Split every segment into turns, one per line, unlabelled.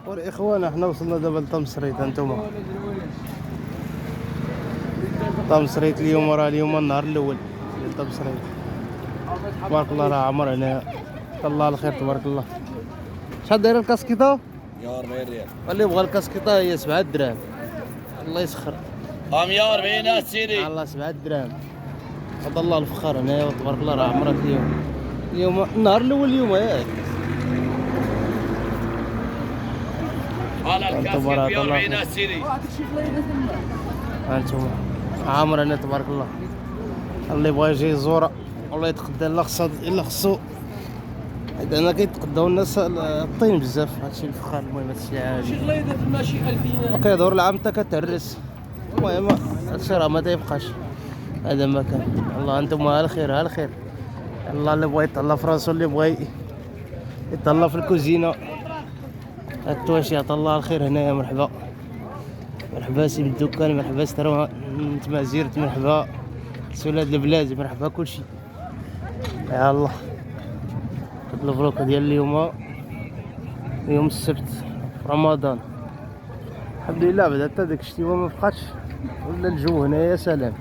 والاخوان احنا وصلنا دابا لطمسريت. هانتوما طمسريت اليوم، راه اليوم النهار الاول ديال طمسريت. تبارك الله راه عمر هنا. الله الخير تبارك الله. شحال دايره الكاسكيطه؟
140 ريال.
اللي بغى الكاسكيطه هي 7 دراهم. الله يسخر.
140 سيدي.
الله 7 دراهم. عطا الله الفخر هنايا تبارك الله راه عمرك اليوم النهار الاول اليوم ياك.
على الكاسكيط 140 سيدي.
هانتوما عامر هنا تبارك الله. اللي بغى يجي يزور والله يتقدى الا خصو حيت هنا كيتقداو الناس الطين بزاف. هادشي الفخار. المهم هادشي عادي.
شي غليظه ماشي 2000.
وكيدور العام حتى كتهرس. المهم هادشي راه ما تيبقاش. هذا ما كان. الله انتم على خير على خير. الله اللي بغى يطلع في راسو، اللي بغى يطلع في الكوزينه التواشي عطا الله الخير هنايا. مرحبا مرحبا سي بالدكان، مرحبا سترا تمازيرت، مرحبا سولاد البلاد، مرحبا كلشي. يا الله هاد الفلوق ديال اليوم يوم السبت في رمضان. الحمد لله بعدا حتى داك الشتيوه ما بقاتش، ولا الجو هنا يا سلام.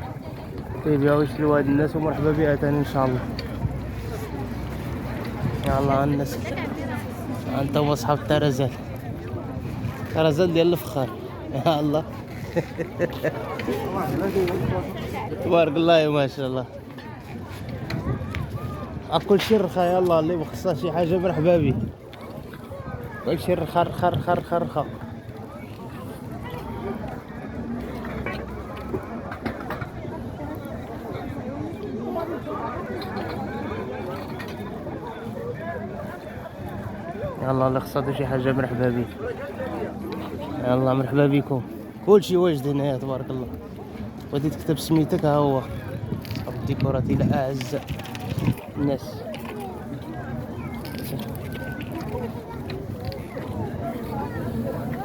كيبيعو يشريو هاد الناس ومرحبا بها تاني ان شاء الله. يا الله الناس انتم اصحاب الترازال، الترازال ديال الفخار. يا الله تبارك الله ما شاء الله. كل شيء رخا. يلا اللي بخصها شي حاجه مرحبا به. كل شيء رخا رخا رخا رخا رخا. يلا اللي خصها شي حاجه مرحبا به. يلا مرحبا بكم. كلشي واجد هنايا تبارك الله. بغيتي تكتب سميتك ها هو صاحب الديكورات الى اعز الناس.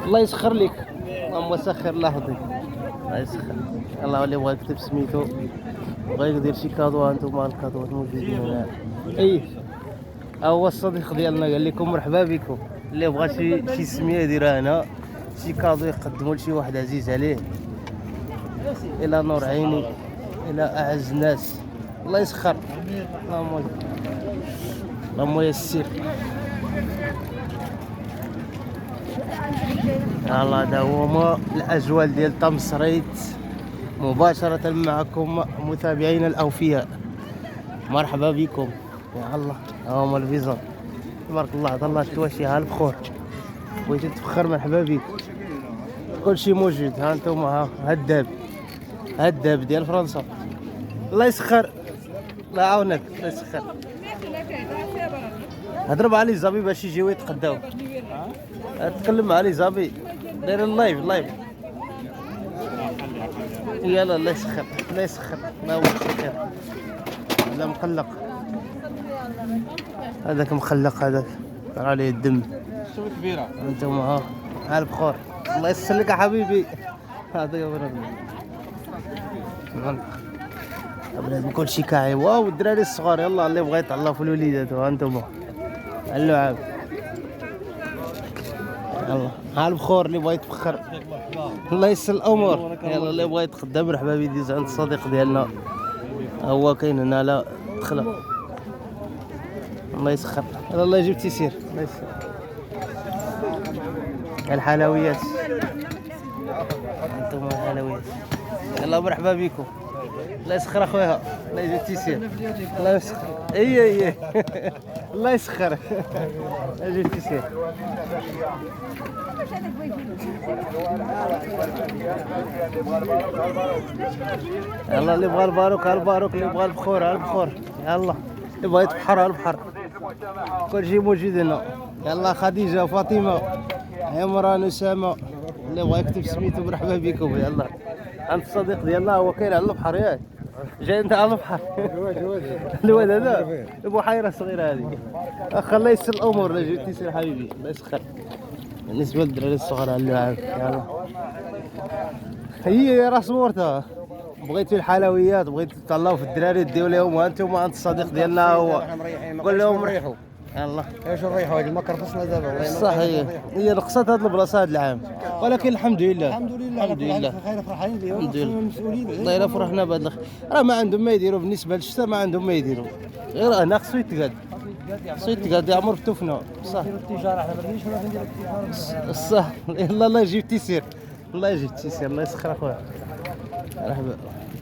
الله يسخر لك. اللهم سخر لحظي. الله يسخر. يلا اللي بغى يكتب سميتو بغا يدير شي كادو، هانتوما الكادوات موجودين هنا. اي هو الصديق ديالنا قال لكم مرحبا بكم. اللي بغى شي سميه يديرها هنا، شي كادو يقدموا لشي واحد عزيز عليه. الى نور عيني، الى اعز ناس. الله يسخر. اللهم يسر. يلا هذا هو الاجواء ديال طمسريت مباشره معكم متابعينا الاوفياء. مرحبا بكم. يا الله ها هما الفيزا تبارك الله. عطا الله التواشي ها البخور. بغيتي تفخر مرحبا بك. كلشي موجود. ها انتم ها الداب، ها الداب ديال فرنسا. الله يسخر. الله يعاونك. الله يسخر. هضرب على لي زابي باش يجيو يتقداو. تكلم مع لي زابي داير اللايف لايف. يلا الله يسخر. الله يسخر. الله يوفقك خير. لا مقلق هذاك، مخلق هذاك راه عليه الدم.
شوف كبيره
انتم ها البخور. الله يسر لك يا حبيبي. هذا يا ولد بلاد كلشي كاعي. واو الدراري الصغار. يلا اللي بغى يتهلا في الوليدات ها انتم اللعاب. يلا ها البخور اللي بغى يتفخر. الله يسر الامور. يلا اللي بغى يتقدى مرحبا بيه يديز عند الصديق ديالنا. هو كاين هنا لا دخله. الله يسخر. يلا الله يجيب تيسير. الله يسخر. الحلويات انتم الحلويات. يلا مرحبا بكم. الله يسخر اخويا. الله يجيب تيسير. الله يسخر. اي الله يسخر. الله يجيب تيسير. يلا اللي بغى الباروك ها الباروك، اللي بغى البخور ها البخور. يلا اللي بغى يتبحر ها البحر. كلشي موجود هنا. يلا خديجه فاطمه عمران اسامه اللي بغى يكتب سميتو مرحبا بكم. يلا عند الصديق ديالنا هو كاين على البحر ياك. جاي انت على البحر. الواد هذا البحيره الصغيره هذه. اخا الله يسر الامور. لا جيتي سير حبيبي. الله يسخر. بالنسبه للدراري الصغار على اللعاب. يلا هي راه صورتها. بغيتي الحلويات، بغيتي تطلعوا في الدراري ديو لهم، وانتم عند الصديق ديالنا هو قول لهم ريحوا. يلا
ايش نريحوا هذه ما كرفصنا دابا والله
صحيح هي نقصت هاد البلاصه هاد العام ولكن الحمد لله
الحمد لله
الحمد لله
خير فرحانين بهم
الحمد لله.
المسؤولين
والله الا فرحنا بهاد الخير راه ما عندهم ما يديروا بالنسبه للشتاء ما عندهم ما يديروا غير هنا خصو يتقاد خصو يتقاد يعمر بتوفنا صح
التجاره احنا ما بديناش ولا نديروا التجاره
صح يلا الله يجيب التيسير الله يجيب التيسير الله يسخر اخويا مرحبا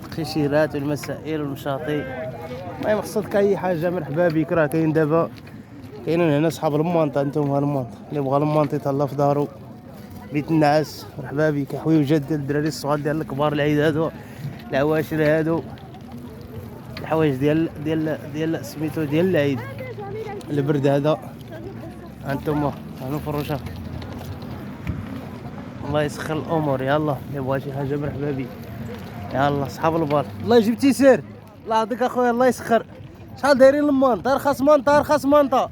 التيشيرات والمسائل والمشاطي ما مقصدك اي حاجه مرحبا بك راه كاين دابا كاينين هنا صحاب المانطه انتم المانطه اللي بغى المانطه يتهلا في دارو بيت النعاس مرحبا بك حوايج ديال الدراري الصغار ديال الكبار العيد هادو العواشر هادو الحوايج ديال سميتو ديال العيد البرد هذا انتم هانو فروشه الله يسخر الامور يلا اللي بغى شي حاجه مرحبا بك يلا صحاب البال الله يجيب تيسير الله يعطيك اخويا الله يسخر شحال دايرين المانطه ارخص مانطه ارخص مانطه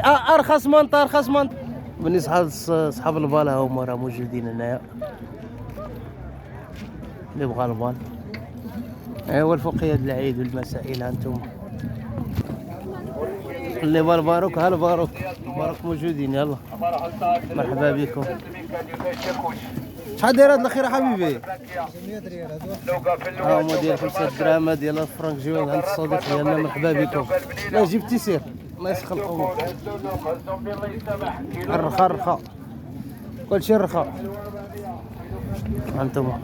ارخص مانطه ارخص مانطه بالنسبه صحاب البال هما راه موجودين هنايا اللي بغى البال ايوا الفوقيه ديال العيد والمسائل هانتوما اللي بغى الباروك ها الباروك الباروك موجودين يلا مرحبا بكم شحال داير هاد الاخير حبيبي
100 ريال
ها هما ديال 5 دراهم ديال الفرنك جوج عند الصديق ديالنا مرحبا بكم لا جيب تيسير الله يسخر الامور الرخا الرخا كلشي الرخا هانتوما